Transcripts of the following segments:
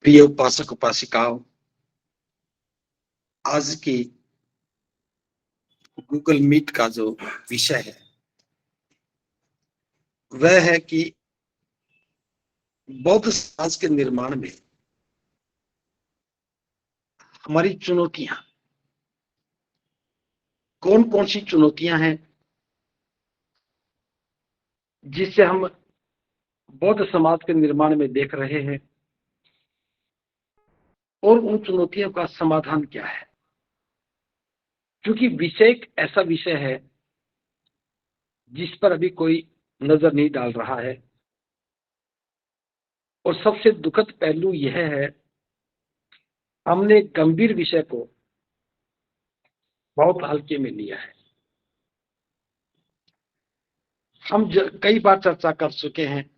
प्रिय उपासक उपासिकाओं, आज की गूगल मीट का जो विषय है वह है कि बौद्ध समाज के निर्माण में हमारी चुनौतियां कौन कौन सी चुनौतियां हैं जिससे हम बौद्ध समाज के निर्माण में देख रहे हैं, और उन चुनौतियों का समाधान क्या है। क्योंकि विषय एक ऐसा विषय है जिस पर अभी कोई नजर नहीं डाल रहा है, और सबसे दुखद पहलू यह है, हमने एक गंभीर विषय को बहुत हल्के में लिया है। हम कई बार चर्चा कर चुके हैं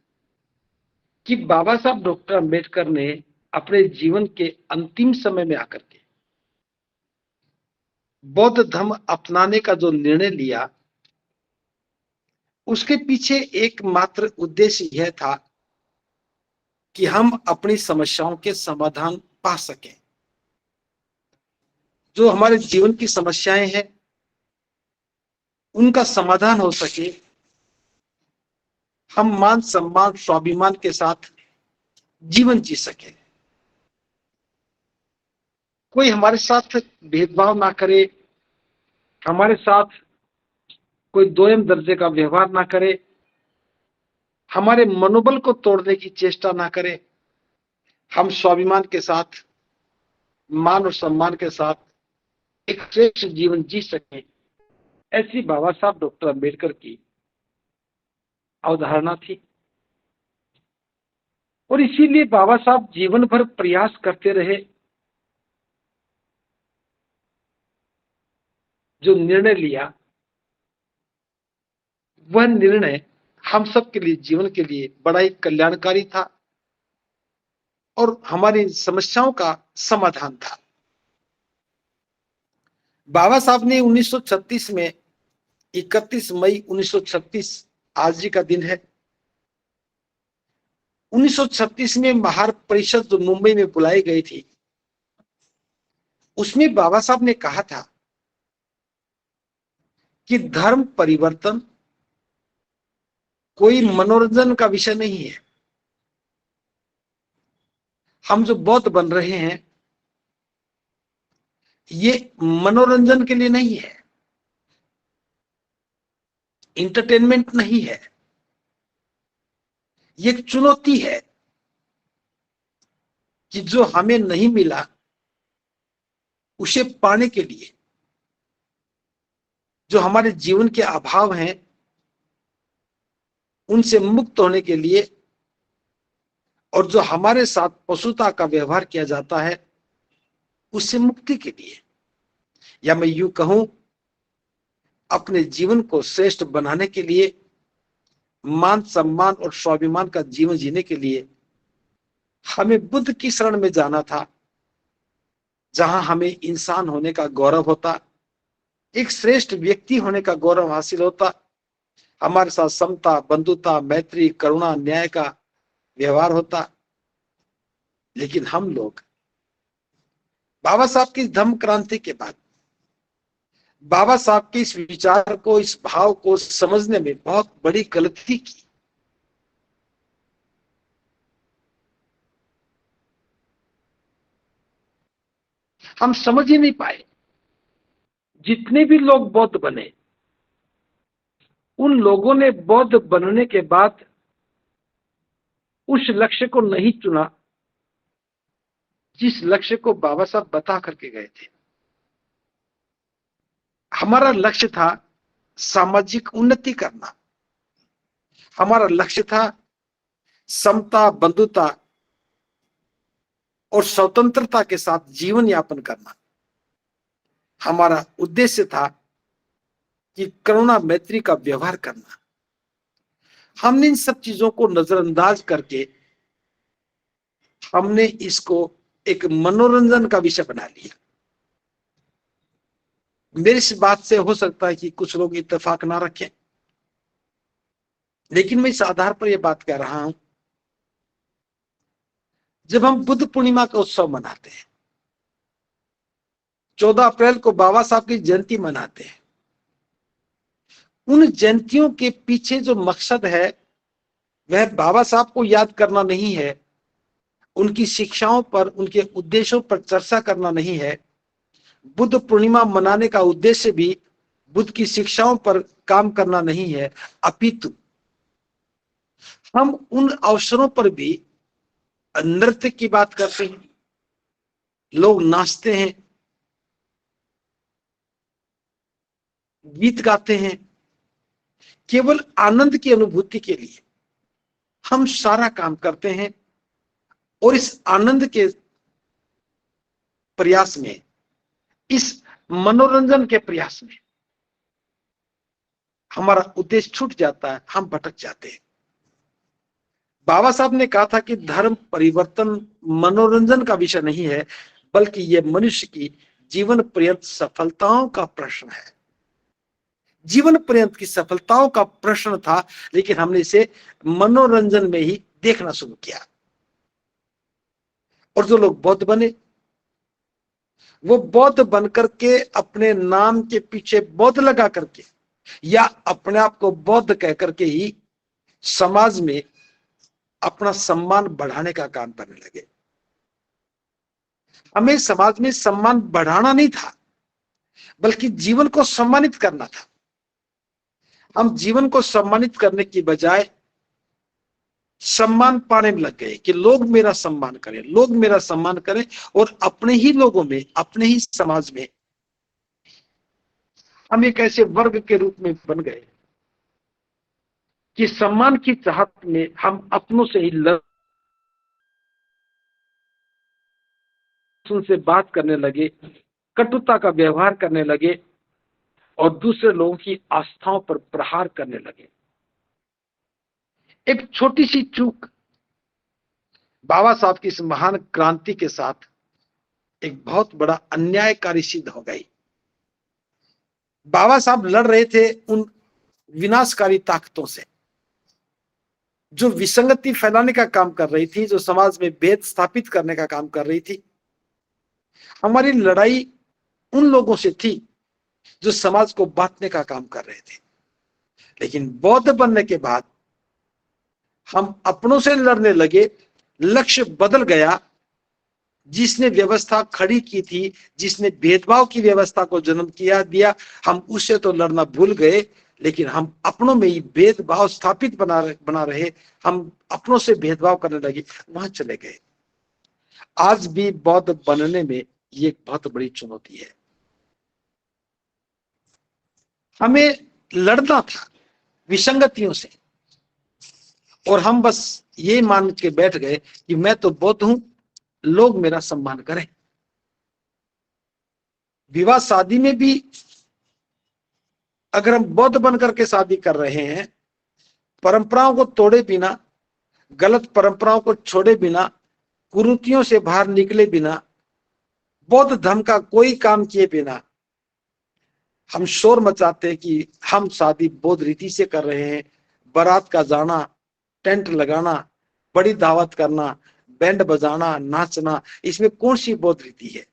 कि बाबा साहब डॉक्टर अंबेडकर ने अपने जीवन के अंतिम समय में आकर के बौद्ध धर्म अपनाने का जो निर्णय लिया, उसके पीछे एकमात्र उद्देश्य यह था कि हम अपनी समस्याओं के समाधान पा सकें। जो हमारे जीवन की समस्याएं हैं उनका समाधान हो सके, हम मान सम्मान स्वाभिमान के साथ जीवन जी सके, कोई हमारे साथ भेदभाव ना करे, हमारे साथ कोई दोयम दर्जे का व्यवहार ना करे, हमारे मनोबल को तोड़ने की चेष्टा ना करे, हम स्वाभिमान के साथ, मान और सम्मान के साथ एक श्रेष्ठ जीवन जी सके। ऐसी बाबा साहब डॉक्टर अंबेडकर की अवधारणा थी, और इसीलिए बाबा साहब जीवन भर प्रयास करते रहे। जो निर्णय लिया वह निर्णय हम सब के लिए, जीवन के लिए बड़ा ही कल्याणकारी था और हमारी समस्याओं का समाधान था। बाबा साहब ने 1936 में, 31 मई 1936 आज जी का दिन है, 1936 में महार परिषद जो मुंबई में बुलाई गई थी, उसमें बाबा साहब ने कहा था कि धर्म परिवर्तन कोई मनोरंजन का विषय नहीं है। हम जो बौद्ध बन रहे हैं ये मनोरंजन के लिए नहीं है, इंटरटेनमेंट नहीं है, ये एक चुनौती है कि जो हमें नहीं मिला उसे पाने के लिए, जो हमारे जीवन के अभाव हैं उनसे मुक्त होने के लिए, और जो हमारे साथ पशुता का व्यवहार किया जाता है उससे मुक्ति के लिए, या मैं यूं कहूं अपने जीवन को श्रेष्ठ बनाने के लिए, मान सम्मान और स्वाभिमान का जीवन जीने के लिए हमें बुद्ध की शरण में जाना था, जहां हमें इंसान होने का गौरव होता, एक श्रेष्ठ व्यक्ति होने का गौरव हासिल होता, हमारे साथ समता, बंधुता, मैत्री, करुणा, न्याय का व्यवहार होता। लेकिन हम लोग बाबा साहब की धम्म क्रांति के बाद बाबा साहब के इस विचार को, इस भाव को समझने में बहुत बड़ी गलती की। हम समझ ही नहीं पाए। जितने भी लोग बौद्ध बने, उन लोगों ने बौद्ध बनने के बाद उस लक्ष्य को नहीं चुना जिस लक्ष्य को बाबा साहब बता करके गए थे। हमारा लक्ष्य था सामाजिक उन्नति करना, हमारा लक्ष्य था समता, बंधुता और स्वतंत्रता के साथ जीवन यापन करना। हमारा उद्देश्य था कि करुणा, मैत्री का व्यवहार करना। हमने इन सब चीजों को नजरअंदाज करके हमने इसको एक मनोरंजन का विषय बना लिया। मेरी इस बात से हो सकता है कि कुछ लोग इत्तेफाक ना रखें, लेकिन मैं इस आधार पर यह बात कह रहा हूं जब हम बुद्ध पूर्णिमा का उत्सव मनाते हैं, 14 अप्रैल को बाबा साहब की जयंती मनाते हैं, उन जयंतियों के पीछे जो मकसद है वह बाबा साहब को याद करना नहीं है, उनकी शिक्षाओं पर, उनके उद्देश्यों पर चर्चा करना नहीं है। बुद्ध पूर्णिमा मनाने का उद्देश्य भी बुद्ध की शिक्षाओं पर काम करना नहीं है, अपितु हम उन अवसरों पर भी नृत्य की बात करते हैं, लोग नाचते हैं, गीत गाते हैं, केवल आनंद की अनुभूति के लिए हम सारा काम करते हैं। और इस आनंद के प्रयास में, इस मनोरंजन के प्रयास में हमारा उद्देश्य छूट जाता है, हम भटक जाते हैं। बाबा साहब ने कहा था कि धर्म परिवर्तन मनोरंजन का विषय नहीं है, बल्कि यह मनुष्य की जीवन पर्यंत सफलताओं का प्रश्न है। जीवन पर्यंत की सफलताओं का प्रश्न था, लेकिन हमने इसे मनोरंजन में ही देखना शुरू किया। और जो लोग बौद्ध बने, वो बौद्ध बनकर के अपने नाम के पीछे बौद्ध लगा करके या अपने आप को बौद्ध कह करके ही समाज में अपना सम्मान बढ़ाने का काम करने लगे। हमें समाज में सम्मान बढ़ाना नहीं था, बल्कि जीवन को सम्मानित करना था। हम जीवन को सम्मानित करने की बजाय सम्मान पाने में लग गए कि लोग मेरा सम्मान करें, लोग मेरा सम्मान करें, और अपने ही लोगों में, अपने ही समाज में हम एक ऐसे वर्ग के रूप में बन गए कि सम्मान की चाहत में हम अपनों से ही उनसे बात करने लगे, कटुता का व्यवहार करने लगे और दूसरे लोगों की आस्थाओं पर प्रहार करने लगे। एक छोटी सी चूक बाबा साहब की इस महान क्रांति के साथ एक बहुत बड़ा अन्यायकारी सिद्ध हो गई। बाबा साहब लड़ रहे थे उन विनाशकारी ताकतों से जो विसंगति फैलाने का काम कर रही थी, जो समाज में भेद स्थापित करने का काम कर रही थी। हमारी लड़ाई उन लोगों से थी जो समाज को बांटने का काम कर रहे थे। लेकिन बौद्ध बनने के बाद हम अपनों से लड़ने लगे, लक्ष्य बदल गया। जिसने व्यवस्था खड़ी की थी, जिसने भेदभाव की व्यवस्था को जन्म दिया, हम उससे तो लड़ना भूल गए, लेकिन हम अपनों में ही भेदभाव स्थापित बना रहे, हम अपनों से भेदभाव करने लगे, वहां चले गए। आज भी बौद्ध बनने में ये एक बहुत बड़ी चुनौती है। हमें लड़ना था विसंगतियों से, और हम बस ये मान के बैठ गए कि मैं तो बौद्ध हूं, लोग मेरा सम्मान करें। विवाह शादी में भी अगर हम बौद्ध बनकर के शादी कर रहे हैं, परंपराओं को तोड़े बिना, गलत परंपराओं को छोड़े बिना, कुरीतियों से बाहर निकले बिना, बौद्ध धर्म का कोई काम किए बिना हम शोर मचाते कि हम शादी बौद्ध रीति से कर रहे हैं, बारात का जाना, टेंट लगाना, बड़ी दावत करना, बैंड बजाना, नाचना, इसमें कौन सी बौद्ध रीति है?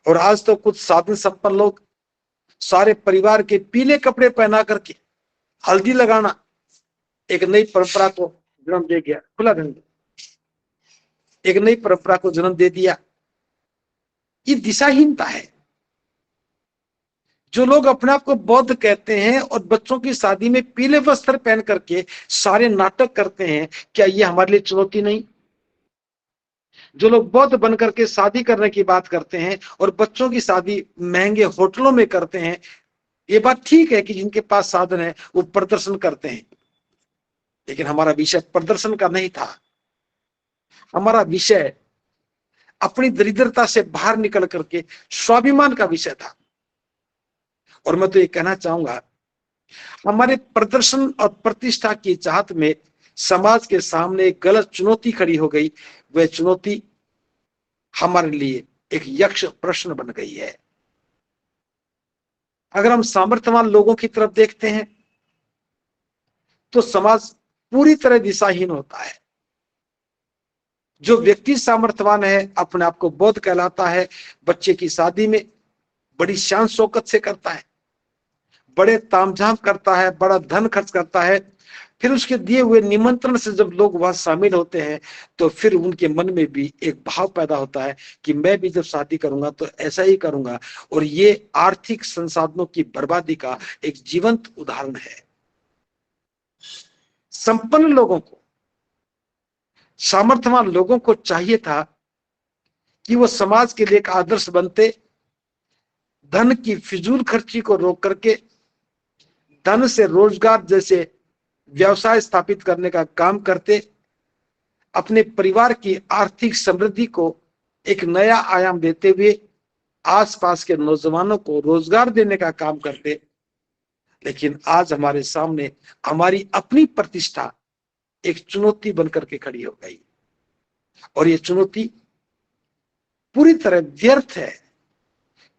और आज तो कुछ साधन संपन्न लोग सारे परिवार के पीले कपड़े पहना करके हल्दी लगाना एक नई परंपरा को जन्म दे गया, खुला ढंग एक नई परंपरा को जन्म दे दिया। ये दिशाहीनता है। जो लोग अपने आप को बौद्ध कहते हैं और बच्चों की शादी में पीले वस्त्र पहन करके सारे नाटक करते हैं, क्या ये हमारे लिए चुनौती नहीं? जो लोग बौद्ध बनकर के शादी करने की बात करते हैं और बच्चों की शादी महंगे होटलों में करते हैं, ये बात ठीक है कि जिनके पास साधन है वो प्रदर्शन करते हैं, लेकिन हमारा विषय प्रदर्शन का नहीं था। हमारा विषय अपनी दरिद्रता से बाहर निकल करके स्वाभिमान का विषय था। और मैं तो ये कहना चाहूंगा, हमारे प्रदर्शन और प्रतिष्ठा की चाहत में समाज के सामने एक गलत चुनौती खड़ी हो गई। वह चुनौती हमारे लिए एक यक्ष प्रश्न बन गई है। अगर हम सामर्थ्यवान लोगों की तरफ देखते हैं तो समाज पूरी तरह दिशाहीन होता है। जो व्यक्ति सामर्थ्यवान है अपने आप को बौद्ध कहलाता है, बच्चे की शादी में बड़ी शान शौकत से करता है, बड़े तामझाम करता है, बड़ा धन खर्च करता है। फिर उसके दिए हुए निमंत्रण से जब लोग वहां शामिल होते हैं तो फिर उनके मन में भी एक भाव पैदा होता है कि मैं भी जब शादी करूंगा तो ऐसा ही करूंगा। और ये आर्थिक संसाधनों की बर्बादी का एक जीवंत उदाहरण है। संपन्न लोगों को, सामर्थ्यवान लोगों को चाहिए था कि वो समाज के लिए एक आदर्श बनते, धन की फिजूल खर्ची को रोक करके धन से रोजगार जैसे व्यवसाय स्थापित करने का काम करते, अपने परिवार की आर्थिक समृद्धि को एक नया आयाम देते हुए आसपास के नौजवानों को रोजगार देने का काम करते। लेकिन आज हमारे सामने हमारी अपनी प्रतिष्ठा एक चुनौती बनकर के खड़ी हो गई, और ये चुनौती पूरी तरह व्यर्थ है,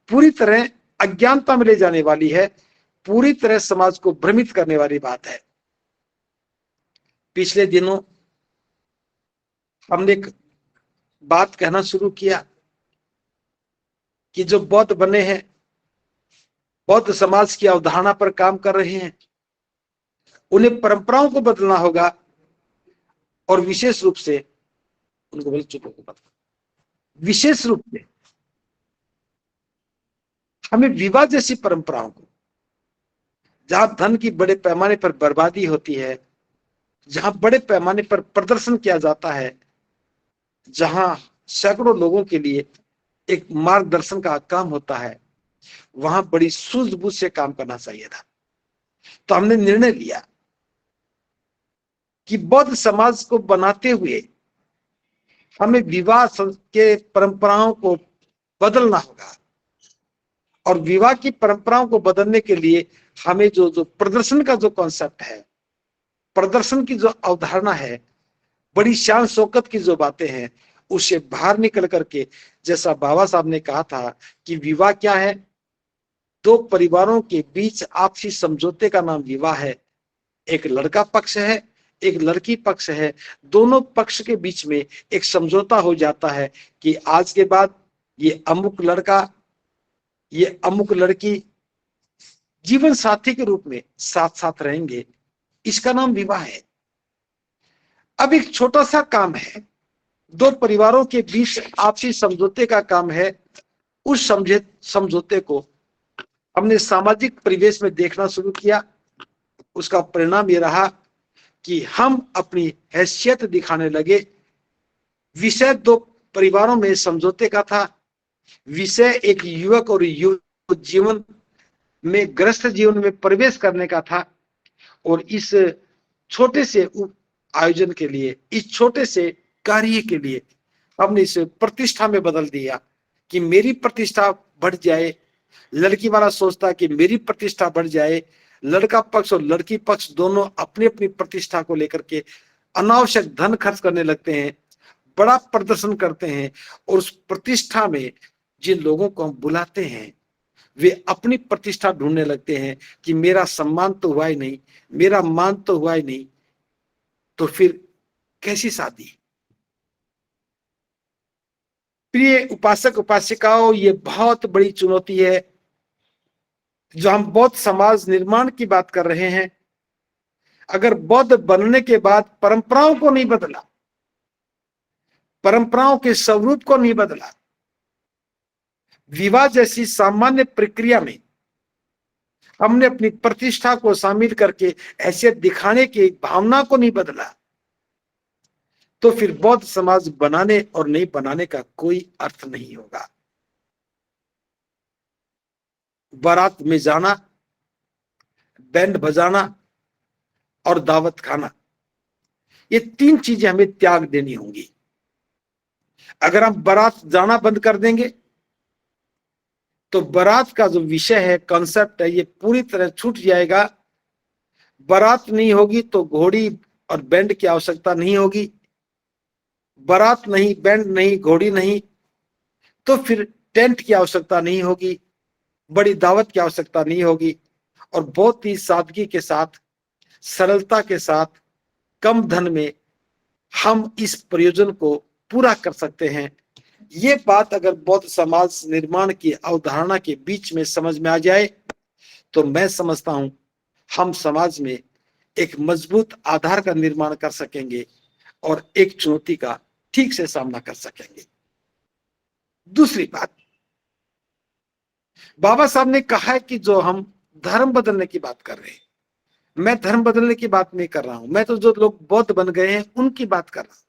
पूरी तरह अज्ञानता में ले जाने वाली है, पूरी तरह समाज को भ्रमित करने वाली बात है। पिछले दिनों हमने एक बात कहना शुरू किया कि जो बौद्ध बने हैं, बौद्ध समाज की अवधारणा पर काम कर रहे हैं, उन्हें परंपराओं को बदलना होगा, और विशेष रूप से उनको बोले चुप होकर बदलना, विशेष रूप से हमें विवाह जैसी परंपराओं को, जहां धन की बड़े पैमाने पर बर्बादी होती है, जहां बड़े पैमाने पर प्रदर्शन किया जाता है, जहां सैकड़ों लोगों के लिए एक मार्गदर्शन का काम होता है, वहां बड़ी सूझबूझ से काम करना चाहिए था। तो हमने निर्णय लिया कि बौद्ध समाज को बनाते हुए हमें विवाह के परंपराओं को बदलना होगा, और विवाह की परंपराओं को बदलने के लिए हमें जो प्रदर्शन का जो कॉन्सेप्ट है, प्रदर्शन की जो अवधारणा है, बड़ी शान शौकत की जो बातें हैं, उससे बाहर निकल करके, जैसा बाबा साहब ने कहा था कि विवाह क्या है, दो परिवारों के बीच आपसी समझौते का नाम विवाह है। एक लड़का पक्ष है, एक लड़की पक्ष है, दोनों पक्ष के बीच में एक समझौता हो जाता है कि आज के बाद ये अमुक लड़का, ये अमुक लड़की जीवन साथी के रूप में साथ साथ रहेंगे। इसका नाम विवाह है। अब एक छोटा सा काम है, दो परिवारों के बीच आपसी समझौते का काम है। उस समझौते को हमने सामाजिक परिवेश में देखना शुरू किया। उसका परिणाम ये रहा कि हम अपनी हैसियत दिखाने लगे। विषय दो परिवारों में समझौते का था, विषय एक युवक और युवक जीवन में, गृहस्थ जीवन में प्रवेश करने का था। और इस छोटे से आयोजन के लिए, इस छोटे से कार्य के लिए हमने इसे प्रतिष्ठा में बदल दिया कि मेरी प्रतिष्ठा बढ़ जाए। लड़की वाला सोचता कि मेरी प्रतिष्ठा बढ़ जाए, लड़का पक्ष और लड़की पक्ष दोनों अपनी अपनी प्रतिष्ठा को लेकर के अनावश्यक धन खर्च करने लगते हैं, बड़ा प्रदर्शन करते हैं। और उस प्रतिष्ठा में जिन लोगों को हम बुलाते हैं, वे अपनी प्रतिष्ठा ढूंढने लगते हैं कि मेरा सम्मान तो हुआ ही नहीं, मेरा मान तो हुआ ही नहीं, तो फिर कैसी शादी। प्रिय उपासक उपासिकाओं, ये बहुत बड़ी चुनौती है। जो हम बौद्ध समाज निर्माण की बात कर रहे हैं, अगर बौद्ध बनने के बाद परंपराओं को नहीं बदला, परंपराओं के स्वरूप को नहीं बदला, विवाह जैसी सामान्य प्रक्रिया में हमने अपनी प्रतिष्ठा को शामिल करके ऐसे दिखाने की भावना को नहीं बदला, तो फिर बौद्ध समाज बनाने और नहीं बनाने का कोई अर्थ नहीं होगा। बारात में जाना, बैंड बजाना और दावत खाना, ये तीन चीजें हमें त्याग देनी होंगी। अगर हम बारात जाना बंद कर देंगे तो बारात का जो विषय है, कॉन्सेप्ट है, ये पूरी तरह छूट जाएगा। बारात नहीं होगी तो घोड़ी और बैंड की आवश्यकता नहीं होगी। बारात नहीं, बैंड नहीं, घोड़ी नहीं, तो फिर टेंट की आवश्यकता नहीं होगी, बड़ी दावत की आवश्यकता नहीं होगी। और बहुत ही सादगी के साथ, सरलता के साथ, कम धन में हम इस प्रयोजन को पूरा कर सकते हैं। ये बात अगर बौद्ध समाज निर्माण की अवधारणा के बीच में समझ में आ जाए तो मैं समझता हूं हम समाज में एक मजबूत आधार का निर्माण कर सकेंगे और एक चुनौती का ठीक से सामना कर सकेंगे। दूसरी बात, बाबा साहब ने कहा है कि जो हम धर्म बदलने की बात कर रहे हैं, मैं धर्म बदलने की बात नहीं कर रहा हूं, मैं तो जो लोग बौद्ध बन गए हैं उनकी बात कर रहा हूं।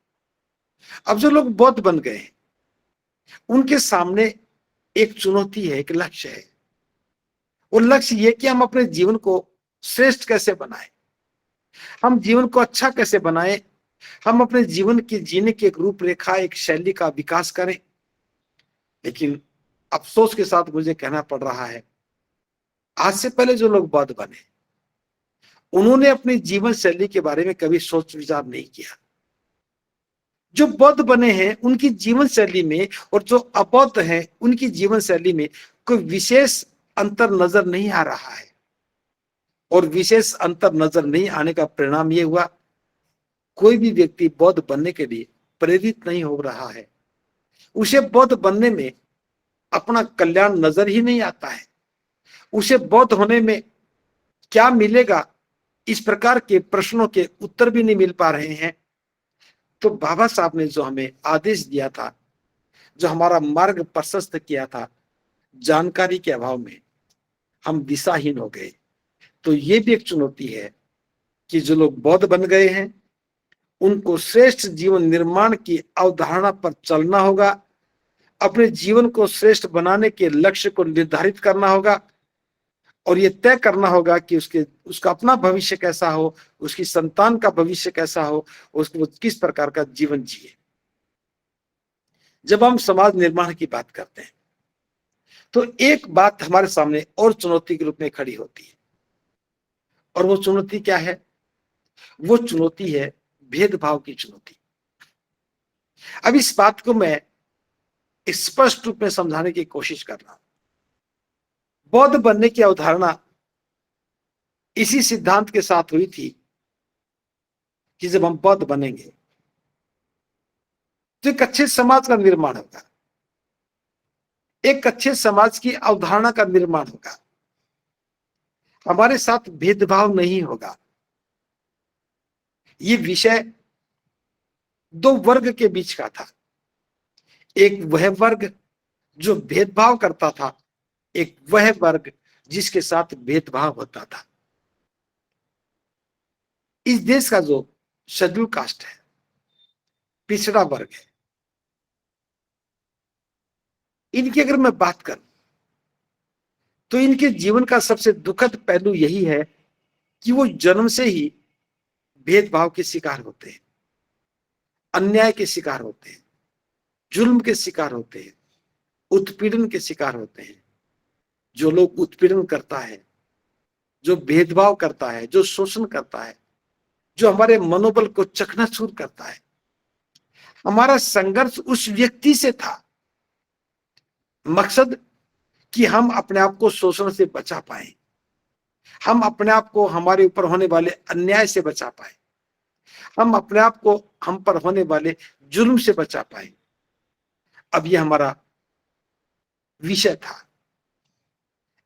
अब जो लोग बौद्ध बन गए हैं उनके सामने एक चुनौती है, एक लक्ष्य है। वो लक्ष्य ये कि हम अपने जीवन को श्रेष्ठ कैसे बनाएं, हम जीवन को अच्छा कैसे बनाएं, हम अपने जीवन के जीने की एक रूपरेखा, एक शैली का विकास करें। लेकिन अफसोस के साथ मुझे कहना पड़ रहा है, आज से पहले जो लोग बौद्ध बने उन्होंने अपनी जीवन शैली के बारे में कभी सोच विचार नहीं किया। जो बौद्ध बने हैं उनकी जीवन शैली में और जो अबौद्ध हैं उनकी जीवन शैली में कोई विशेष अंतर नजर नहीं आ रहा है। और विशेष अंतर नजर नहीं आने का परिणाम यह हुआ, कोई भी व्यक्ति बौद्ध बनने के लिए प्रेरित नहीं हो रहा है। उसे बौद्ध बनने में अपना कल्याण नजर ही नहीं आता है। उसे बौद्ध होने में क्या मिलेगा, इस प्रकार के प्रश्नों के उत्तर भी नहीं मिल पा रहे हैं। तो बाबा साहब ने जो हमें आदेश दिया था, जो हमारा मार्ग प्रशस्त किया था, जानकारी के अभाव में हम दिशाहीन हो गए। तो ये भी एक चुनौती है कि जो लोग बौद्ध बन गए हैं उनको श्रेष्ठ जीवन निर्माण की अवधारणा पर चलना होगा, अपने जीवन को श्रेष्ठ बनाने के लक्ष्य को निर्धारित करना होगा और ये तय करना होगा कि उसका अपना भविष्य कैसा हो, उसकी संतान का भविष्य कैसा हो, उसको किस प्रकार का जीवन जिए। जब हम समाज निर्माण की बात करते हैं तो एक बात हमारे सामने और चुनौती के रूप में खड़ी होती है, और वो चुनौती क्या है? वो चुनौती है भेदभाव की चुनौती। अब इस बात को मैं स्पष्ट रूप में समझाने की कोशिश कर रहा हूं। बौद्ध बनने की अवधारणा इसी सिद्धांत के साथ हुई थी कि जब हम बौद्ध बनेंगे तो एक अच्छे समाज का निर्माण होगा, एक अच्छे समाज की अवधारणा का निर्माण होगा, हमारे साथ भेदभाव नहीं होगा। ये विषय दो वर्ग के बीच का था, एक वह वर्ग जो भेदभाव करता था, एक वह वर्ग जिसके साथ भेदभाव होता था। इस देश का जो शेड्यूल कास्ट है, पिछड़ा वर्ग है, इनकी अगर मैं बात करूं तो इनके जीवन का सबसे दुखद पहलू यही है कि वो जन्म से ही भेदभाव के शिकार होते हैं, अन्याय के शिकार होते हैं, जुल्म के शिकार होते हैं, उत्पीड़न के शिकार होते हैं। जो लोग उत्पीड़न करता है, जो भेदभाव करता है, जो शोषण करता है, जो हमारे मनोबल को चकनाचूर करता है, हमारा संघर्ष उस व्यक्ति से था। मकसद कि हम अपने आप को शोषण से बचा पाए, हम अपने आप को हमारे ऊपर होने वाले अन्याय से बचा पाए, हम अपने आप को हम पर होने वाले जुल्म से बचा पाए। अब यह हमारा विषय था,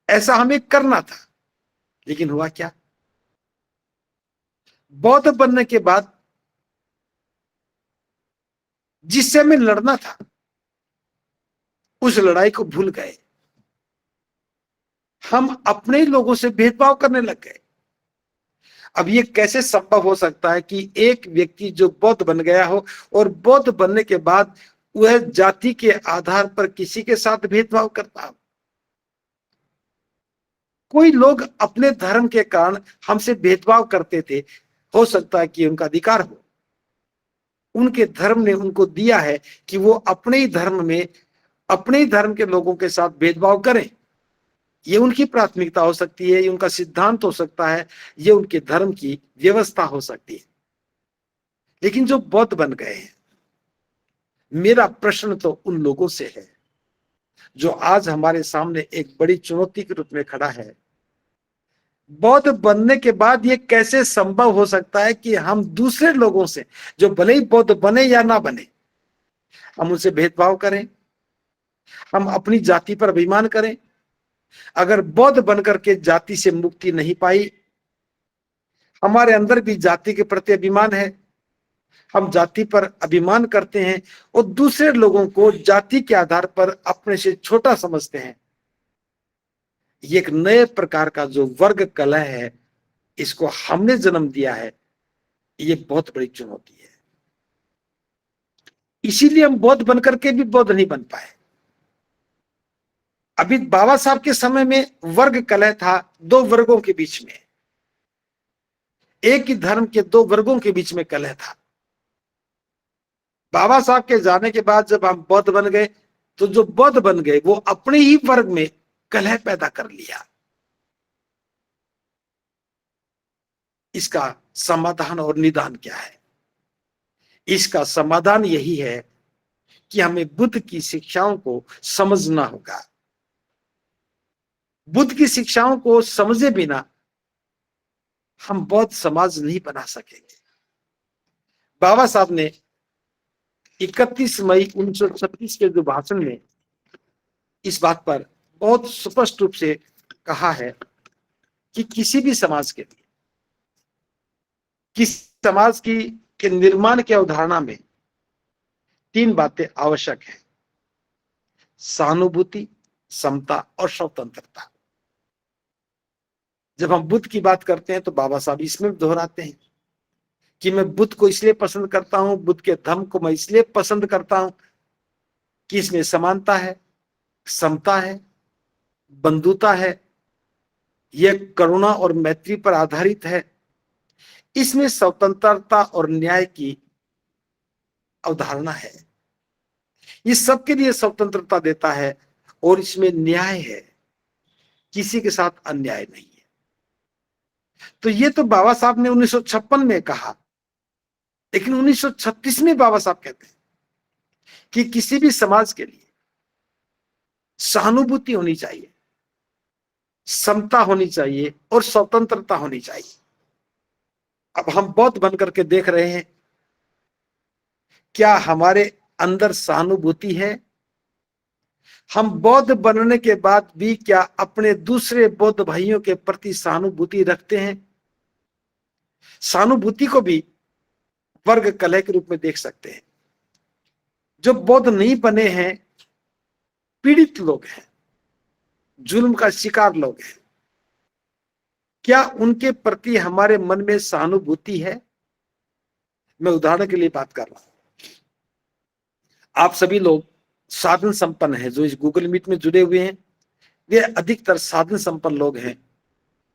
ऐसा हमें करना था। लेकिन हुआ क्या? बौद्ध बनने के बाद जिससे हमें लड़ना था उस लड़ाई को भूल गए, हम अपने ही लोगों से भेदभाव करने लग गए। अब ये कैसे संभव हो सकता है कि एक व्यक्ति जो बौद्ध बन गया हो और बौद्ध बनने के बाद वह जाति के आधार पर किसी के साथ भेदभाव करता हो? कोई लोग अपने धर्म के कारण हमसे भेदभाव करते थे, हो सकता है कि उनका अधिकार हो, उनके धर्म ने उनको दिया है कि वो अपने ही धर्म में अपने ही धर्म के लोगों के साथ भेदभाव करें। ये उनकी प्राथमिकता हो सकती है, ये उनका सिद्धांत हो सकता है, ये उनके धर्म की व्यवस्था हो सकती है। लेकिन जो बौद्ध बन गए हैं, मेरा प्रश्न तो उन लोगों से है जो आज हमारे सामने एक बड़ी चुनौती के रूप में खड़ा है। बौद्ध बनने के बाद ये कैसे संभव हो सकता है कि हम दूसरे लोगों से, जो भले ही बौद्ध बने या ना बने, हम उनसे भेदभाव करें, हम अपनी जाति पर अभिमान करें। अगर बौद्ध बनकर के जाति से मुक्ति नहीं पाई, हमारे अंदर भी जाति के प्रति अभिमान है, हम जाति पर अभिमान करते हैं और दूसरे लोगों को जाति के आधार पर अपने से छोटा समझते हैं। ये एक नए प्रकार का जो वर्ग कलह है, इसको हमने जन्म दिया है। ये बहुत बड़ी चुनौती है। इसीलिए हम बौद्ध बनकर के भी बौद्ध नहीं बन पाए। अभी बाबा साहब के समय में वर्ग कलह था, दो वर्गों के बीच में, एक ही धर्म के दो वर्गों के बीच में कलह था। बाबा साहब के जाने के बाद जब हम बौद्ध बन गए, तो जो बौद्ध बन गए वो अपने ही वर्ग में कलह पैदा कर लिया। इसका समाधान और निदान क्या है? इसका समाधान यही है कि हमें बुद्ध की शिक्षाओं को समझना होगा। बुद्ध की शिक्षाओं को समझे बिना हम बौद्ध समाज नहीं बना सकेंगे। बाबा साहब ने 31 मई 1936 के जो भाषण में इस बात पर बहुत स्पष्ट रूप से कहा है कि किसी भी समाज के लिए, किसी समाज की के निर्माण की अवधारणा में 3 बातें आवश्यक है: सहानुभूति, समता और स्वतंत्रता। जब हम बुद्ध की बात करते हैं तो बाबा साहब इसमें दोहराते हैं कि मैं बुद्ध को इसलिए पसंद करता हूं, बुद्ध के धर्म को मैं इसलिए पसंद करता हूं कि इसमें समानता है, समता है, बंधुता है, यह करुणा और मैत्री पर आधारित है, इसमें स्वतंत्रता और न्याय की अवधारणा है। ये सबके लिए स्वतंत्रता देता है और इसमें न्याय है, किसी के साथ अन्याय नहीं है। तो ये तो बाबा साहब ने 1956 में कहा, लेकिन 1936 में बाबा साहब कहते हैं कि किसी भी समाज के लिए सहानुभूति होनी चाहिए, समता होनी चाहिए और स्वतंत्रता होनी चाहिए। अब हम बौद्ध बनकर के देख रहे हैं, क्या हमारे अंदर सहानुभूति है? हम बौद्ध बनने के बाद भी क्या अपने दूसरे बौद्ध भाइयों के प्रति सहानुभूति रखते हैं? सहानुभूति को भी वर्ग कलह के रूप में देख सकते हैं। जो बौद्ध नहीं बने हैं, पीड़ित लोग हैं, जुल्म का शिकार लोग हैं, क्या उनके प्रति हमारे मन में सहानुभूति है? मैं उदाहरण के लिए बात कर रहा हूं। आप सभी लोग साधन संपन्न हैं, जो इस गूगल मीट में जुड़े हुए हैं, वे अधिकतर साधन संपन्न लोग हैं।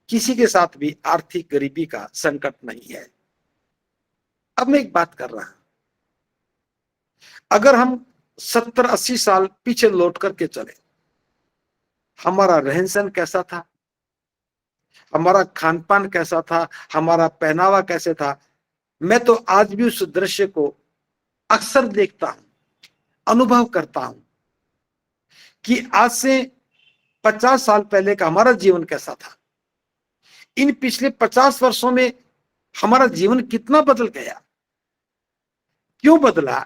किसी के साथ भी आर्थिक गरीबी का संकट नहीं है। अब मैं एक बात कर रहा हूं, अगर हम 70-80 साल पीछे लौट करके चले, हमारा रहन सहन कैसा था, हमारा खान पान कैसा था, हमारा पहनावा कैसे था, मैं तो आज भी उस दृश्य को अक्सर देखता हूं, अनुभव करता हूं कि आज से 50 साल पहले का हमारा जीवन कैसा था। इन पिछले 50 वर्षों में हमारा जीवन कितना बदल गया। क्यों बदला?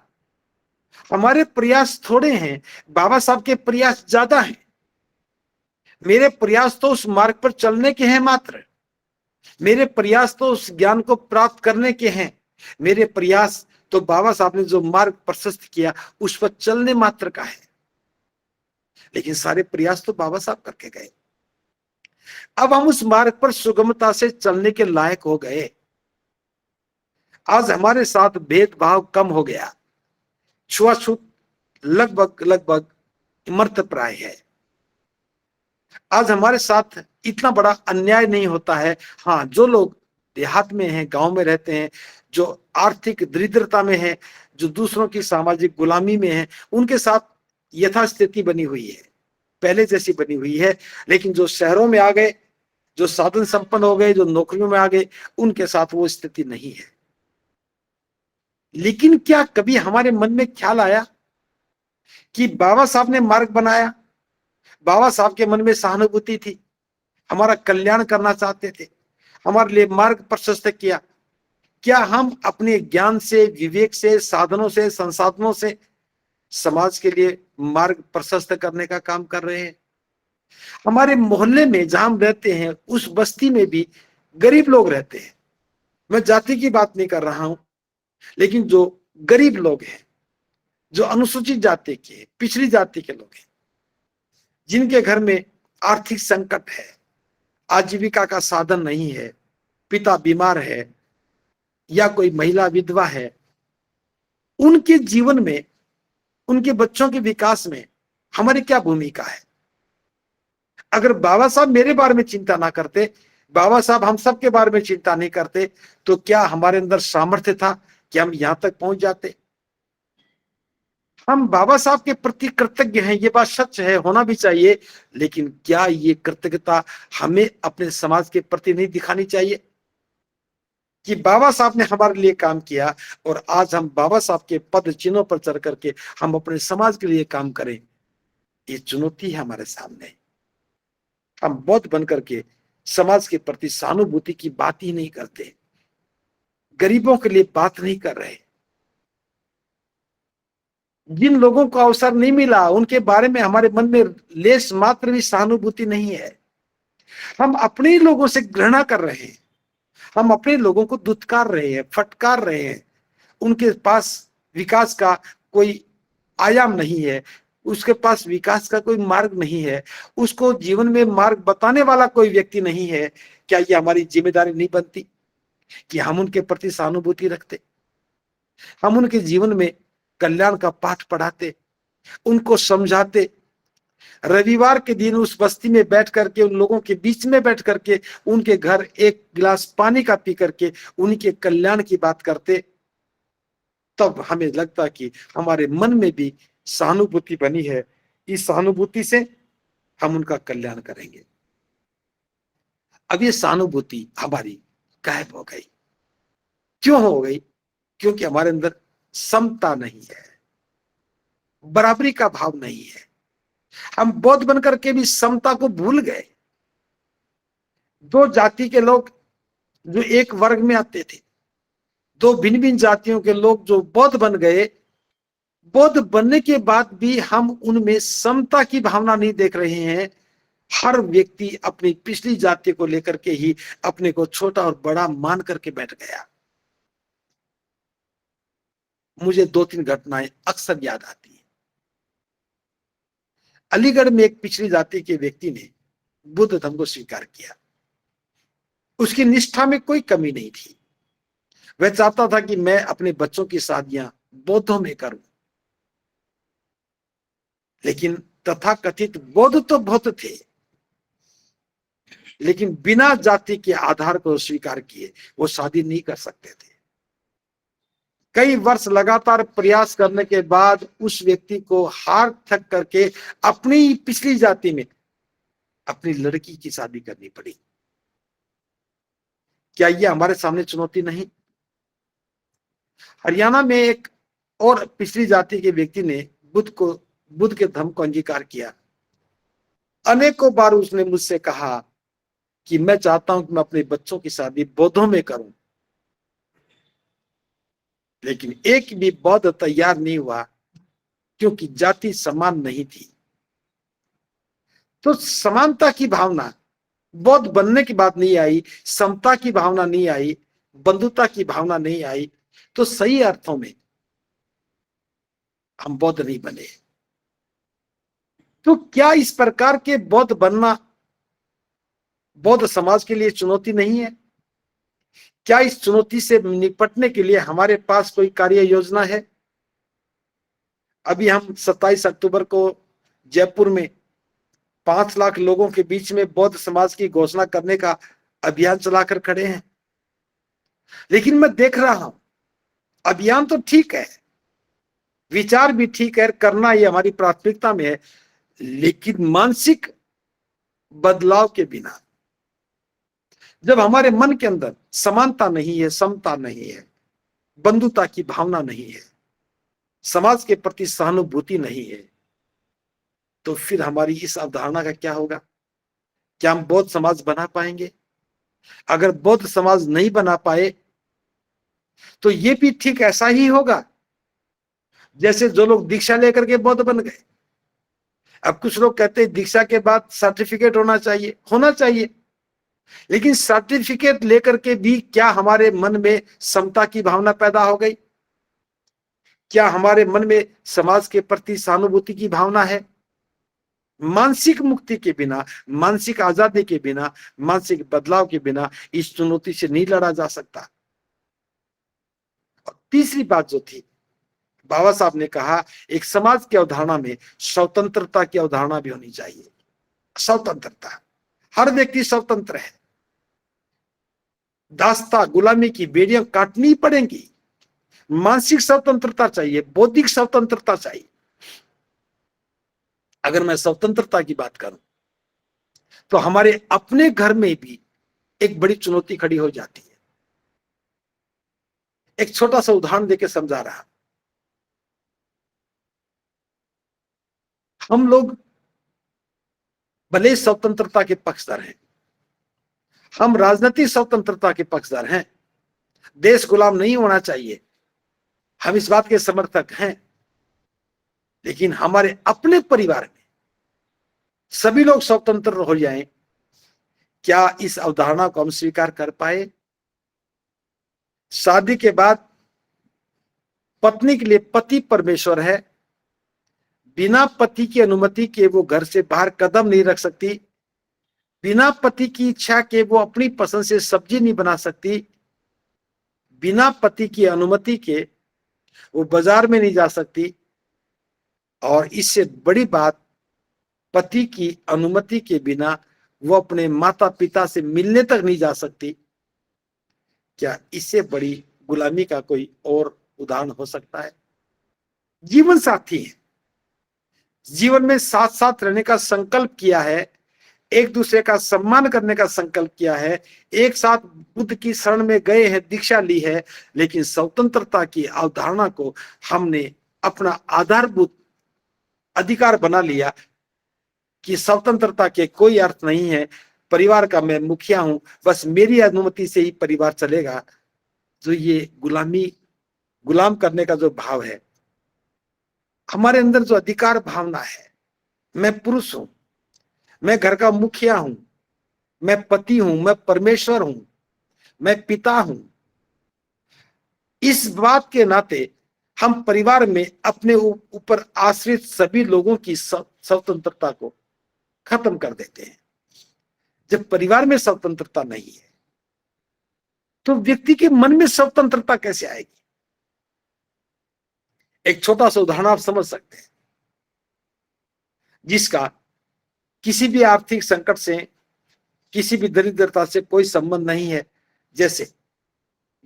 हमारे प्रयास थोड़े हैं, बाबा साहब के प्रयास ज्यादा हैं। मेरे प्रयास तो उस मार्ग पर चलने के हैं मात्र, मेरे प्रयास तो उस ज्ञान को प्राप्त करने के हैं, मेरे प्रयास तो बाबा साहब ने जो मार्ग प्रशस्त किया उस पर चलने मात्र का है। लेकिन सारे प्रयास तो बाबा साहब करके गए। अब हम उस मार्ग पर सुगमता से चलने के लायक हो गए। आज हमारे साथ भेदभाव कम हो गया, छुआछूत लगभग मर्तप्राय है। आज हमारे साथ इतना बड़ा अन्याय नहीं होता है। हाँ, जो लोग देहात में हैं, गांव में रहते हैं, जो आर्थिक दरिद्रता में हैं, जो दूसरों की सामाजिक गुलामी में हैं, उनके साथ यथास्थिति बनी हुई है, पहले जैसी बनी हुई है। लेकिन जो शहरों में आ गए, जो साधन संपन्न हो गए, जो नौकरियों में आ गए, उनके साथ वो स्थिति नहीं है। लेकिन क्या कभी हमारे मन में ख्याल आया कि बाबा साहब ने मार्ग बनाया, बाबा साहब के मन में सहानुभूति थी, हमारा कल्याण करना चाहते थे, हमारे लिए मार्ग प्रशस्त किया। क्या हम अपने ज्ञान से, विवेक से, साधनों से, संसाधनों से समाज के लिए मार्ग प्रशस्त करने का काम कर रहे हैं। हमारे मोहल्ले में जहां हम रहते हैं उस बस्ती में भी गरीब लोग रहते हैं। मैं जाति की बात नहीं कर रहा हूं, लेकिन जो गरीब लोग हैं, जो अनुसूचित जाति के, पिछड़ी जाति के लोग हैं, जिनके घर में आर्थिक संकट है, आजीविका का साधन नहीं है, पिता बीमार है या कोई महिला विधवा है, उनके जीवन में, उनके बच्चों के विकास में हमारी क्या भूमिका है? अगर बाबा साहब मेरे बारे में चिंता ना करते, बाबा साहब हम सब के बारे में चिंता नहीं करते, तो क्या हमारे अंदर सामर्थ्य था कि हम यहां तक पहुंच जाते? हम बाबा साहब के प्रति कृतज्ञ हैं, ये बात सच है, होना भी चाहिए, लेकिन क्या ये कृतज्ञता हमें अपने समाज के प्रति नहीं दिखानी चाहिए कि बाबा साहब ने हमारे लिए काम किया और आज हम बाबा साहब के पद चिन्हों पर चढ़ करके हम अपने समाज के लिए काम करें? ये चुनौती है हमारे सामने। हम बौद्ध बन करके समाज के प्रति सहानुभूति की बात ही नहीं करते, गरीबों के लिए बात नहीं कर रहे। जिन लोगों को अवसर नहीं मिला उनके बारे में हमारे मन में लेश मात्र भी सहानुभूति नहीं है। हम अपने ही लोगों से घृणा कर रहे हैं, हम अपने लोगों को दुत्कार रहे हैं, फटकार रहे हैं। उनके पास विकास का कोई आयाम नहीं है, उसके पास विकास का कोई मार्ग नहीं है, उसको जीवन में मार्ग बताने वाला कोई व्यक्ति नहीं है। क्या ये हमारी जिम्मेदारी नहीं बनती कि हम उनके प्रति सहानुभूति रखते, हम उनके जीवन में कल्याण का पाठ पढ़ाते, उनको समझाते? रविवार के दिन उस बस्ती में बैठ करके, उन लोगों के बीच में बैठ करके, उनके घर एक गिलास पानी का पी करके उनके कल्याण की बात करते, तब हमें लगता कि हमारे मन में भी सहानुभूति बनी है, इस सहानुभूति से हम उनका कल्याण करेंगे। अब ये सहानुभूति हमारी गायब हो गई। क्यों हो गई? क्योंकि हमारे अंदर समता नहीं है, बराबरी का भाव नहीं है। हम बौद्ध बनकर के भी समता को भूल गए। दो जाति के लोग जो एक वर्ग में आते थे, दो भिन्न भिन्न जातियों के लोग जो बौद्ध बन गए, बौद्ध बनने के बाद भी हम उनमें समता की भावना नहीं देख रहे हैं। हर व्यक्ति अपनी पिछली जाति को लेकर के ही अपने को छोटा और बड़ा मान करके बैठ गया। मुझे दो तीन घटनाएं अक्सर याद आती है। अलीगढ़ में एक पिछड़ी जाति के व्यक्ति ने बुद्ध धर्म को स्वीकार किया। उसकी निष्ठा में कोई कमी नहीं थी। वह चाहता था कि मैं अपने बच्चों की शादियां बौद्धों में करूं, लेकिन तथाकथित बौद्ध तो बहुत थे, लेकिन बिना जाति के आधार को स्वीकार किए वो शादी नहीं कर सकते थे। कई वर्ष लगातार प्रयास करने के बाद उस व्यक्ति को हार थक करके अपनी पिछली जाति में अपनी लड़की की शादी करनी पड़ी। क्या यह हमारे सामने चुनौती नहीं? हरियाणा में एक और पिछली जाति के व्यक्ति ने बुद्ध के धर्म को अंगीकार किया। अनेकों बार उसने मुझसे कहा कि मैं चाहता हूं कि मैं अपने बच्चों की शादी बौद्धों में करूं, लेकिन एक भी बौद्ध तैयार नहीं हुआ, क्योंकि जाति समान नहीं थी। तो समानता की भावना बौद्ध बनने की बात नहीं आई, समता की भावना नहीं आई, बंधुता की भावना नहीं आई, तो सही अर्थों में हम बौद्ध नहीं बने। तो क्या इस प्रकार के बौद्ध बनना बौद्ध समाज के लिए चुनौती नहीं है? क्या इस चुनौती से निपटने के लिए हमारे पास कोई कार्य योजना है? अभी हम 27 अक्टूबर को जयपुर में 5 लाख लोगों के बीच में बौद्ध समाज की घोषणा करने का अभियान चलाकर खड़े हैं। लेकिन मैं देख रहा हूं, अभियान तो ठीक है, विचार भी ठीक है, करना ये हमारी प्राथमिकता में है, लेकिन मानसिक बदलाव के बिना, जब हमारे मन के अंदर समानता नहीं है, समता नहीं है, बंधुता की भावना नहीं है, समाज के प्रति सहानुभूति नहीं है, तो फिर हमारी इस अवधारणा का क्या होगा? क्या हम बौद्ध समाज बना पाएंगे? अगर बौद्ध समाज नहीं बना पाए तो ये भी ठीक ऐसा ही होगा जैसे जो लोग दीक्षा लेकर के बौद्ध बन गए, अब कुछ लोग कहते हैं दीक्षा के बाद सर्टिफिकेट होना चाहिए, लेकिन सर्टिफिकेट लेकर के भी क्या हमारे मन में समता की भावना पैदा हो गई? क्या हमारे मन में समाज के प्रति सहानुभूति की भावना है? मानसिक मुक्ति के बिना, मानसिक आजादी के बिना, मानसिक बदलाव के बिना इस चुनौती से नहीं लड़ा जा सकता। और तीसरी बात जो थी, बाबा साहब ने कहा एक समाज की अवधारणा में स्वतंत्रता की अवधारणा भी होनी चाहिए। स्वतंत्रता, हर व्यक्ति स्वतंत्र है, दास्ता गुलामी की बेड़ियां काटनी पड़ेंगी। मानसिक स्वतंत्रता चाहिए, बौद्धिक स्वतंत्रता चाहिए। अगर मैं स्वतंत्रता की बात करूं तो हमारे अपने घर में भी एक बड़ी चुनौती खड़ी हो जाती है। एक छोटा सा उदाहरण देके समझा रहा, हम लोग भले स्वतंत्रता के पक्षधर हैं, हम राजनीतिक स्वतंत्रता के पक्षधर हैं, देश गुलाम नहीं होना चाहिए, हम इस बात के समर्थक हैं, लेकिन हमारे अपने परिवार में सभी लोग स्वतंत्र हो जाएं, क्या इस अवधारणा को हम स्वीकार कर पाए? शादी के बाद पत्नी के लिए पति परमेश्वर है, बिना पति की अनुमति के वो घर से बाहर कदम नहीं रख सकती, बिना पति की इच्छा के वो अपनी पसंद से सब्जी नहीं बना सकती, बिना पति की अनुमति के वो बाजार में नहीं जा सकती, और इससे बड़ी बात, पति की अनुमति के बिना वो अपने माता पिता से मिलने तक नहीं जा सकती। क्या इससे बड़ी गुलामी का कोई और उदाहरण हो सकता है? जीवन साथी है, जीवन में साथ साथ रहने का संकल्प किया है, एक दूसरे का सम्मान करने का संकल्प किया है, एक साथ बुद्ध की शरण में गए हैं, दीक्षा ली है, लेकिन स्वतंत्रता की अवधारणा को हमने अपना आधारभूत अधिकार बना लिया कि स्वतंत्रता के कोई अर्थ नहीं है, परिवार का मैं मुखिया हूं, बस मेरी अनुमति से ही परिवार चलेगा। जो ये गुलाम करने का जो भाव है, हमारे अंदर जो अधिकार भावना है, मैं पुरुष हूं, मैं घर का मुखिया हूं, मैं पति हूं, मैं परमेश्वर हूं, मैं पिता हूं, इस बात के नाते हम परिवार में अपने ऊपर आश्रित सभी लोगों की स्वतंत्रता को खत्म कर देते हैं। जब परिवार में स्वतंत्रता नहीं है तो व्यक्ति के मन में स्वतंत्रता कैसे आएगी? एक छोटा सा उदाहरण आप समझ सकते हैं, जिसका किसी भी आर्थिक संकट से, किसी भी दरिद्रता से कोई संबंध नहीं है। जैसे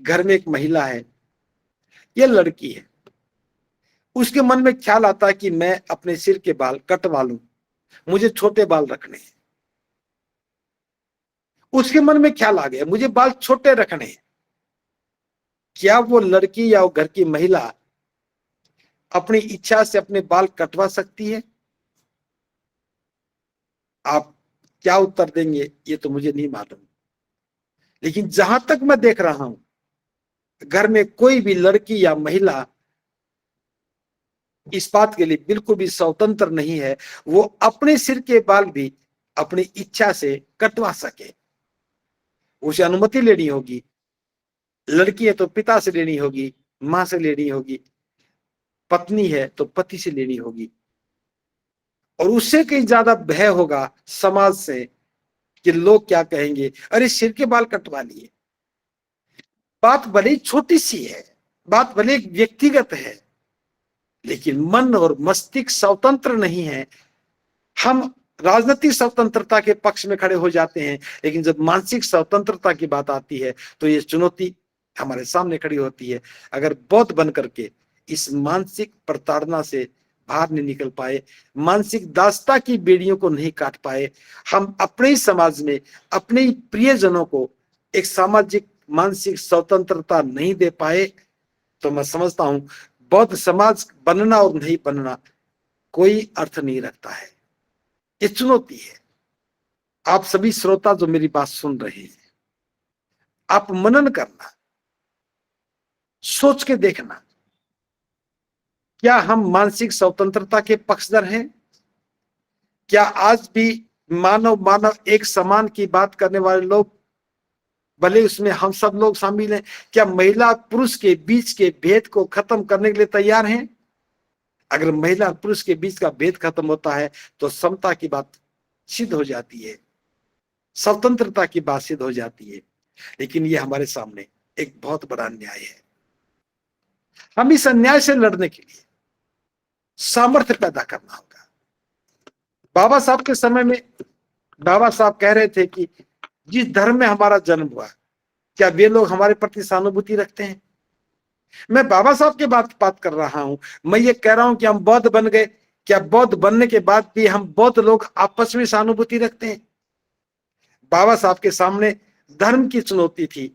घर में एक महिला है या लड़की है, उसके मन में ख्याल आता है कि मैं अपने सिर के बाल कटवा लूं, मुझे छोटे बाल रखने हैं। उसके मन में ख्याल आ गया मुझे बाल छोटे रखने हैं। क्या वो लड़की या वो घर की महिला अपनी इच्छा से अपने बाल कटवा सकती है? आप क्या उत्तर देंगे ये तो मुझे नहीं मालूम, लेकिन जहां तक मैं देख रहा हूं, घर में कोई भी लड़की या महिला इस बात के लिए बिल्कुल भी स्वतंत्र नहीं है वो अपने सिर के बाल भी अपनी इच्छा से कटवा सके। उसे अनुमति लेनी होगी, लड़की है तो पिता से लेनी होगी, मां से लेनी होगी, पत्नी है तो पति से लेनी होगी, और उससे कहीं ज्यादा भय होगा समाज से कि लोग क्या कहेंगे, अरे सिर के बाल कटवा लिए। बात भले छोटी सी है, बात भले व्यक्तिगत है, लेकिन मन और मस्तिष्क स्वतंत्र नहीं है। हम राजनीतिक स्वतंत्रता के पक्ष में खड़े हो जाते हैं, लेकिन जब मानसिक स्वतंत्रता की बात आती है तो ये चुनौती हमारे सामने खड़ी होती है। अगर बौद्ध बन करके इस मानसिक प्रताड़ना से बाहर नहीं निकल पाए, मानसिक दास्ता की बेड़ियों को नहीं काट पाए, हम अपने ही समाज में अपने ही प्रियजनों को एक सामाजिक मानसिक स्वतंत्रता नहीं दे पाए, तो मैं समझता हूं बौद्ध समाज बनना और नहीं बनना कोई अर्थ नहीं रखता है। ये चुनौती है। आप सभी श्रोता जो मेरी बात सुन रहे हैं, आप मनन करना, सोच के देखना क्या हम मानसिक स्वतंत्रता के पक्षधर हैं? क्या आज भी मानव मानव एक समान की बात करने वाले लोग, भले उसमें हम सब लोग शामिल हैं, क्या महिला पुरुष के बीच के भेद को खत्म करने के लिए तैयार हैं? अगर महिला और पुरुष के बीच का भेद खत्म होता है तो समता की बात सिद्ध हो जाती है, स्वतंत्रता की बात सिद्ध हो जाती है। लेकिन ये हमारे सामने एक बहुत बड़ा अन्याय है। हम इस अन्याय से लड़ने के लिए सामर्थ्य पैदा करना होगा। बाबा साहब के समय में बाबा साहब कह रहे थे कि जिस धर्म में हमारा जन्म हुआ, क्या वे लोग हमारे प्रति सहानुभूति रखते हैं? मैं बाबा साहब के बात कर रहा हूं। मैं ये कह रहा हूं कि हम बौद्ध बन गए, क्या बौद्ध बनने के बाद भी हम बौद्ध लोग आपस में सहानुभूति रखते हैं? बाबा साहब के सामने धर्म की चुनौती थी,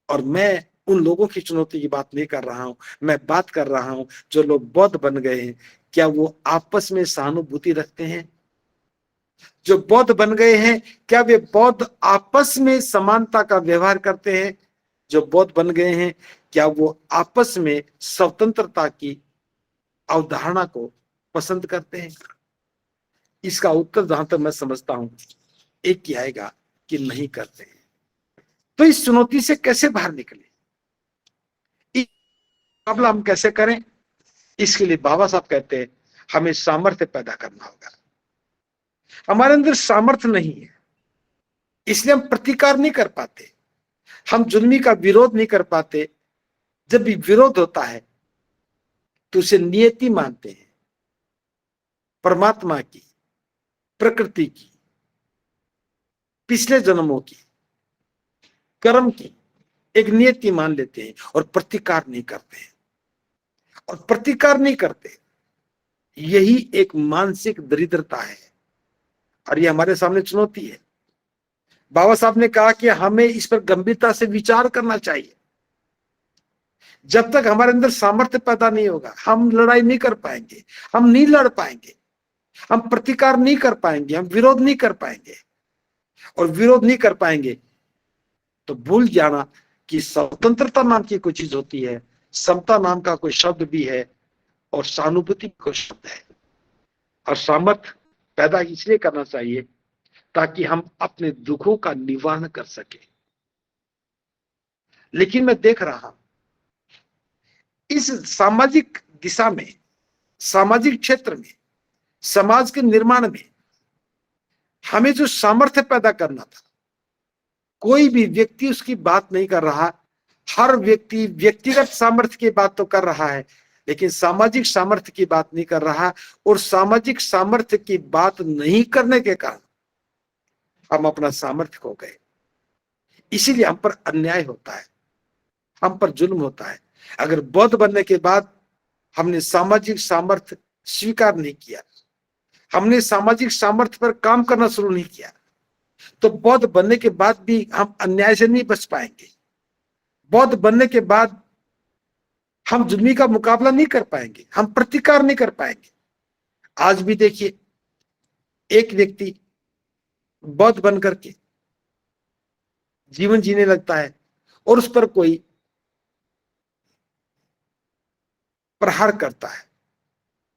और मैं उन लोगों की चुनौती की बात नहीं कर रहा हूं। मैं बात कर रहा हूं जो लोग बौद्ध बन गए हैं, क्या वो आपस में सहानुभूति रखते हैं? जो बौद्ध बन गए हैं, क्या वे बौद्ध आपस में समानता का व्यवहार करते हैं? जो बौद्ध बन गए हैं, क्या वो आपस में स्वतंत्रता की अवधारणा को पसंद करते हैं? इसका उत्तर जहां तक मैं समझता हूं एक ही आएगा कि नहीं करते हैं। तो इस चुनौती से कैसे बाहर निकले, मुकाबला हम कैसे करें? इसके लिए बाबा साहब कहते हैं हमें सामर्थ्य पैदा करना होगा। हमारे अंदर सामर्थ्य नहीं है, इसलिए हम प्रतिकार नहीं कर पाते, हम जुल्मी का विरोध नहीं कर पाते। जब भी विरोध होता है तो उसे नियति मानते हैं, परमात्मा की, प्रकृति की, पिछले जन्मों की, कर्म की एक नियति मान लेते हैं और प्रतिकार नहीं करते हैं। और प्रतिकार नहीं करते, यही एक मानसिक दरिद्रता है, और ये हमारे सामने चुनौती है। बाबा साहब ने कहा कि हमें इस पर गंभीरता से विचार करना चाहिए। जब तक हमारे अंदर सामर्थ्य पैदा नहीं होगा, हम लड़ाई नहीं कर पाएंगे, हम नहीं लड़ पाएंगे, हम प्रतिकार नहीं कर पाएंगे, हम विरोध नहीं कर पाएंगे। और विरोध नहीं कर पाएंगे तो भूल जाना कि स्वतंत्रता नाम की कोई चीज होती है, समता नाम का कोई शब्द भी है, और सहानुभूति कोई शब्द है। और सामर्थ्य पैदा इसलिए करना चाहिए ताकि हम अपने दुखों का निवारण कर सके। लेकिन मैं देख रहा हूं इस सामाजिक दिशा में, सामाजिक क्षेत्र में, समाज के निर्माण में हमें जो सामर्थ्य पैदा करना था, कोई भी व्यक्ति उसकी बात नहीं कर रहा। हर व्यक्ति व्यक्तिगत सामर्थ्य की बात तो कर रहा है, लेकिन सामाजिक सामर्थ्य की बात नहीं कर रहा। और सामाजिक सामर्थ्य की बात नहीं करने के कारण हम अपना सामर्थ्य खो गए। इसीलिए हम पर अन्याय होता है, हम पर जुल्म होता है। अगर बौद्ध बनने के बाद हमने सामाजिक सामर्थ्य स्वीकार नहीं किया, हमने सामाजिक सामर्थ्य पर काम करना शुरू नहीं किया, तो बौद्ध बनने के बाद भी हम अन्याय से नहीं बच पाएंगे। बौद्ध बनने के बाद हम जुल्मी का मुकाबला नहीं कर पाएंगे, हम प्रतिकार नहीं कर पाएंगे। आज भी देखिए, एक व्यक्ति बौद्ध बन करके जीवन जीने लगता है और उस पर कोई प्रहार करता है,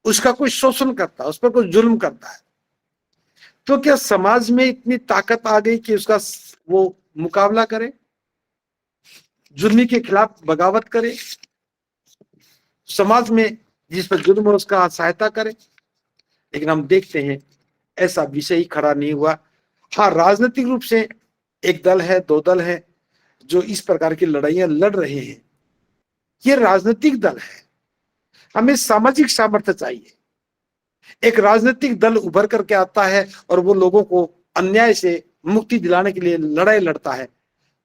उसका कोई शोषण करता है, उस पर कोई जुल्म करता है, तो क्या समाज में इतनी ताकत आ गई कि उसका वो मुकाबला करे, जुल्मी के खिलाफ बगावत करे, समाज में जिस पर जुल्म हो उसका सहायता करे? लेकिन हम देखते हैं ऐसा विषय ही खड़ा नहीं हुआ। हाँ, राजनीतिक रूप से एक दल है, दो दल है जो इस प्रकार की लड़ाइयां लड़ रहे हैं, ये राजनीतिक दल है। हमें सामाजिक सामर्थ्य चाहिए। एक राजनीतिक दल उभर करके आता है और वो लोगों को अन्याय से मुक्ति दिलाने के लिए लड़ाई लड़ता है,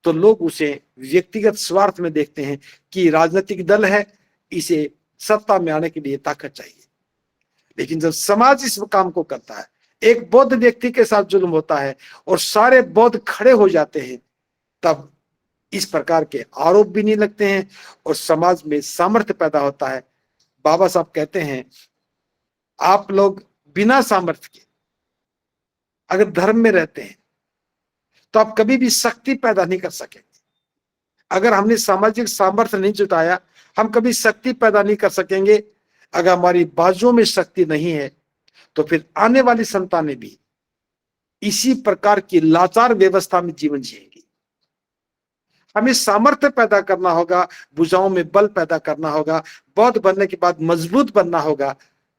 तो लोग उसे व्यक्तिगत स्वार्थ में देखते हैं कि राजनीतिक दल है, इसे सत्ता में आने के लिए ताकत चाहिए। लेकिन जब समाज इस काम को करता है, एक बौद्ध व्यक्ति के साथ जुल्म होता है और सारे बौद्ध खड़े हो जाते हैं, तब इस प्रकार के आरोप भी नहीं लगते हैं और समाज में सामर्थ्य पैदा होता है। बाबा साहब कहते हैं आप लोग बिना सामर्थ्य के अगर धर्म में रहते हैं तो आप कभी भी शक्ति पैदा नहीं कर सकेंगे। अगर हमने सामाजिक सामर्थ्य नहीं जुटाया, हम कभी शक्ति पैदा नहीं कर सकेंगे। अगर हमारी बाजुओं में शक्ति नहीं है तो फिर आने वाली संतानें भी इसी प्रकार की लाचार व्यवस्था में जीवन जिएंगी। हमें सामर्थ्य पैदा करना होगा, भुजाओं में बल पैदा करना होगा, बौद्ध बनने के बाद मजबूत बनना होगा,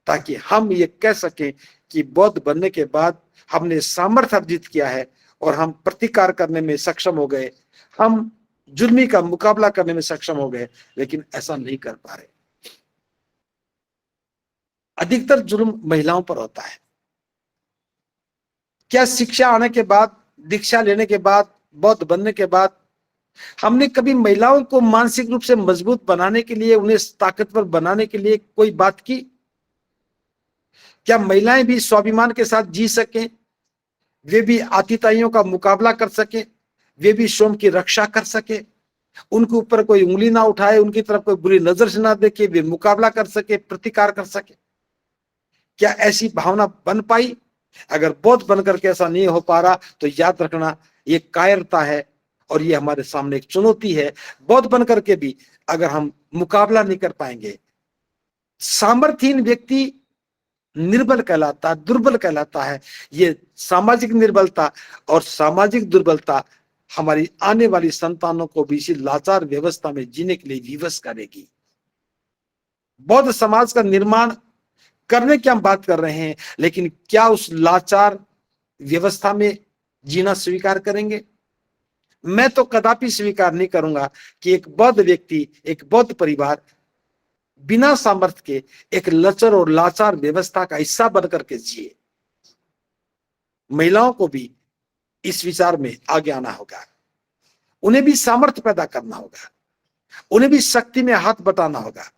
ताकि हम ये कह सकें कि बौद्ध बनने के बाद हमने सामर्थ्य अर्जित किया है और हम प्रतिकार करने में सक्षम हो गए, हम जुर्मी का मुकाबला करने में सक्षम हो गए। लेकिन ऐसा नहीं कर पा रहे। अधिकतर जुर्म महिलाओं पर होता है। क्या शिक्षा आने के बाद, दीक्षा लेने के बाद, बौद्ध बनने के बाद हमने कभी महिलाओं को मानसिक रूप से मजबूत बनाने के लिए, उन्हें ताकतवर बनाने के लिए कोई बात की? क्या महिलाएं भी स्वाभिमान के साथ जी सकें, वे भी आतिताइयों का मुकाबला कर सके, वे भी स्वयं की रक्षा कर सके, उनके ऊपर कोई उंगली ना उठाए, उनकी तरफ कोई बुरी नजर से ना देखे, वे मुकाबला कर सके, प्रतिकार कर सके? क्या ऐसी भावना बन पाई? अगर बौद्ध बनकर के ऐसा नहीं हो पा रहा तो याद रखना, ये कायरता है और ये हमारे सामने एक चुनौती है। बौद्ध बनकर के भी अगर हम मुकाबला नहीं कर पाएंगे, सामर्थ्यहीन व्यक्ति निर्बल कहलाता, दुर्बल कहलाता है। ये सामाजिक निर्बलता और सामाजिक दुर्बलता हमारी आने वाली संतानों को भी इसी लाचार व्यवस्था में जीने के लिए विवश करेगी। बौद्ध समाज का निर्माण करने की हम बात कर रहे हैं, लेकिन क्या उस लाचार व्यवस्था में जीना स्वीकार करेंगे? मैं तो कदापि स्वीकार नहीं करूंगा कि एक बौद्ध व्यक्ति, एक बौद्ध परिवार बिना सामर्थ्य के एक लचर और लाचार व्यवस्था का हिस्सा बनकर के जिए। महिलाओं को भी इस विचार में आगे आना होगा, उन्हें भी सामर्थ्य पैदा करना होगा, उन्हें भी शक्ति में हाथ बटाना होगा,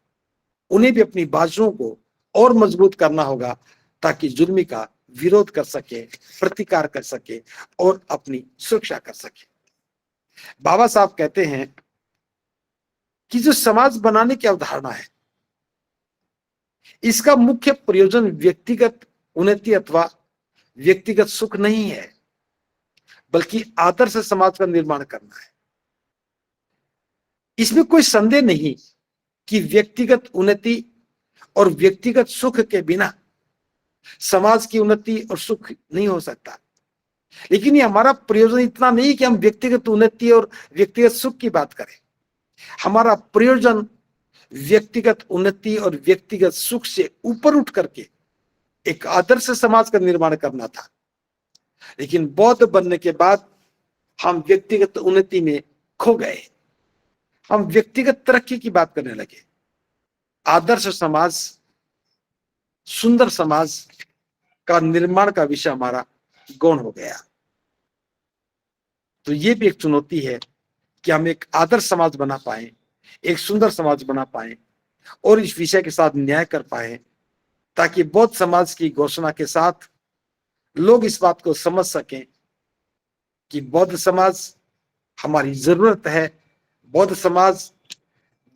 उन्हें भी अपनी बाजुओं को और मजबूत करना होगा, ताकि जुर्मी का विरोध कर सके, प्रतिकार कर सके और अपनी सुरक्षा कर सके। बाबा साहब कहते हैं कि जो समाज बनाने की अवधारणा है, इसका मुख्य प्रयोजन व्यक्तिगत उन्नति अथवा व्यक्तिगत सुख नहीं है, बल्कि आदर्श समाज का निर्माण करना है। इसमें कोई संदेह नहीं कि व्यक्तिगत उन्नति और व्यक्तिगत सुख के बिना समाज की उन्नति और सुख नहीं हो सकता। लेकिन ये हमारा प्रयोजन इतना नहीं कि हम व्यक्तिगत उन्नति और व्यक्तिगत सुख की बात करें। हमारा प्रयोजन व्यक्तिगत उन्नति और व्यक्तिगत सुख से ऊपर उठ करके एक आदर्श समाज का निर्माण करना था। लेकिन बौद्ध बनने के बाद हम व्यक्तिगत उन्नति में खो गए, हम व्यक्तिगत तरक्की की बात करने लगे। आदर्श समाज, सुंदर समाज का निर्माण का विषय हमारा गौण हो गया। तो ये भी एक चुनौती है कि हम एक आदर्श समाज बना पाए, एक सुंदर समाज बना पाए और इस विषय के साथ न्याय कर पाए, ताकि बौद्ध समाज की घोषणा के साथ लोग इस बात को समझ सकें कि बौद्ध समाज हमारी जरूरत है, बौद्ध समाज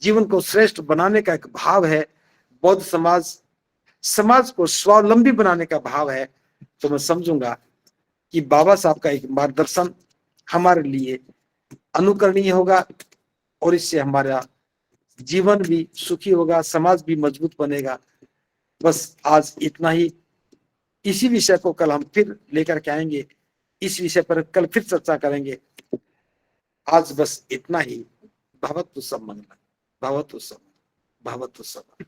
जीवन को श्रेष्ठ बनाने का एक भाव है, बौद्ध समाज समाज को स्वावलंबी बनाने का भाव है। तो मैं समझूंगा कि बाबा साहब का एक मार्गदर्शन हमारे लिए अनुकरणीय होगा और इससे हमारा जीवन भी सुखी होगा, समाज भी मजबूत बनेगा। बस आज इतना ही। इसी विषय को कल हम फिर लेकर के आएंगे, इस विषय पर कल फिर चर्चा करेंगे। आज बस इतना ही। भवतु सब मंगलम, भवतु सब, भवतु सब।